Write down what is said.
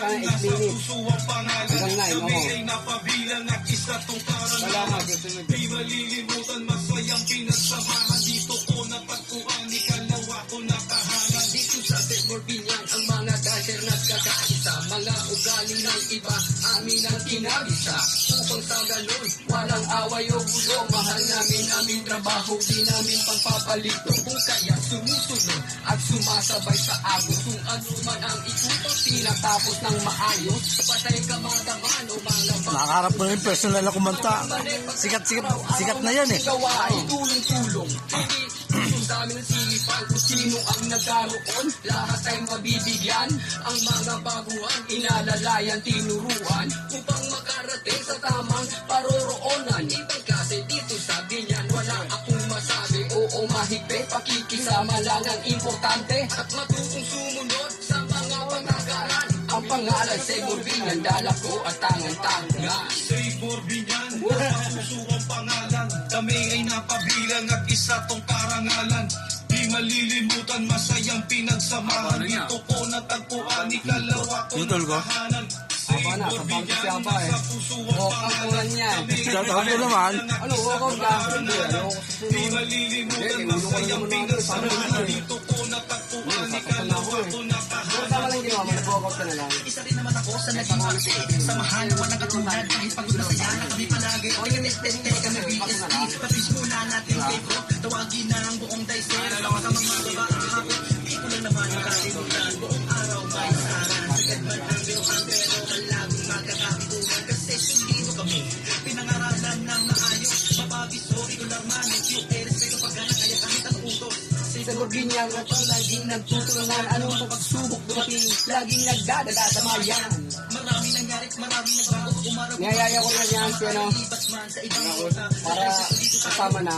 ka na 8 minutes. Hanggang 9, oo. Wala nga, susunod. Di malilimutan, masayang pinagsamahan. Dito ko natagpuan, ikalawa ko nakahangan. Dito sa Morbihan, ang mga dasher nagkakaisa. Mga ugali ng iba, amin ang kinabisa. Upang sa ganun, walang away o gulo. Mahal namin aming trabaho, di namin pagpapalito. Kung kaya sumusunod at sumasabay sa agos. Kung ano man ang ikutos, tinatapos ng maayos. Patay ka madaman o mga Nakaharap mo yung personal na kumanta. Sikat na yan eh. gawain, tulong-tulong. Hindi sundami ng silipan kung sino ang nagkaroon. Lahat ay mabibigyan. Ang mga baguhan, inalalayan, tinuruan. Upang makarating sa tamang paroroonan. Ibang kasi dito sa Binyan, wala akong masabi. Oo, mahigpit, pakikisama lang ang importante. At matutong sumunod sa mga patakaran. Ang pangalan sa Morbihan, dala ko at tangan-tangan. Sa Morbihan, puso ang pangalan. Kami ay napabilang at isa tong karangalan. Di malilimutan, masayang pinagsamahan. Dito ko natagpuan, ikalawa ko nakahanan. Aba na, sa bangko siya ba eh. Walkout ko lang yan. Shoutout ko naman. Ano, walkout ka? Hindi, ano ko Di malilimutan, masayang pinagsamahan. Dito ko natagpuan, ikalawa ko nakahanan. Tama lang ginawa mo, nag-walkout ka na lang. Isa rin naman ako sa naging kasi samahan, walang katulad kahit pagod na saya na kami palagi o yung test kami BSP papis muna natin kay bro tawagin na ang buong dicer sa mga baba ang hapon di ko lang naman makalimutan buong araw may saran sagad man ang biruan pero malagong magkakapituan kasi sulido kami pinangaralan ng maayos mapabiso regular man yung respeto pagkana kaya kahit ang utos Sa Morbihan, at laging nagtutulungan. Anong pagsubok dumating, laging nagdadaga sa mayan. marami nangyari marami nagbago umaraw Niyayaya ko na yan, pero libat man sa ibang para kasama na.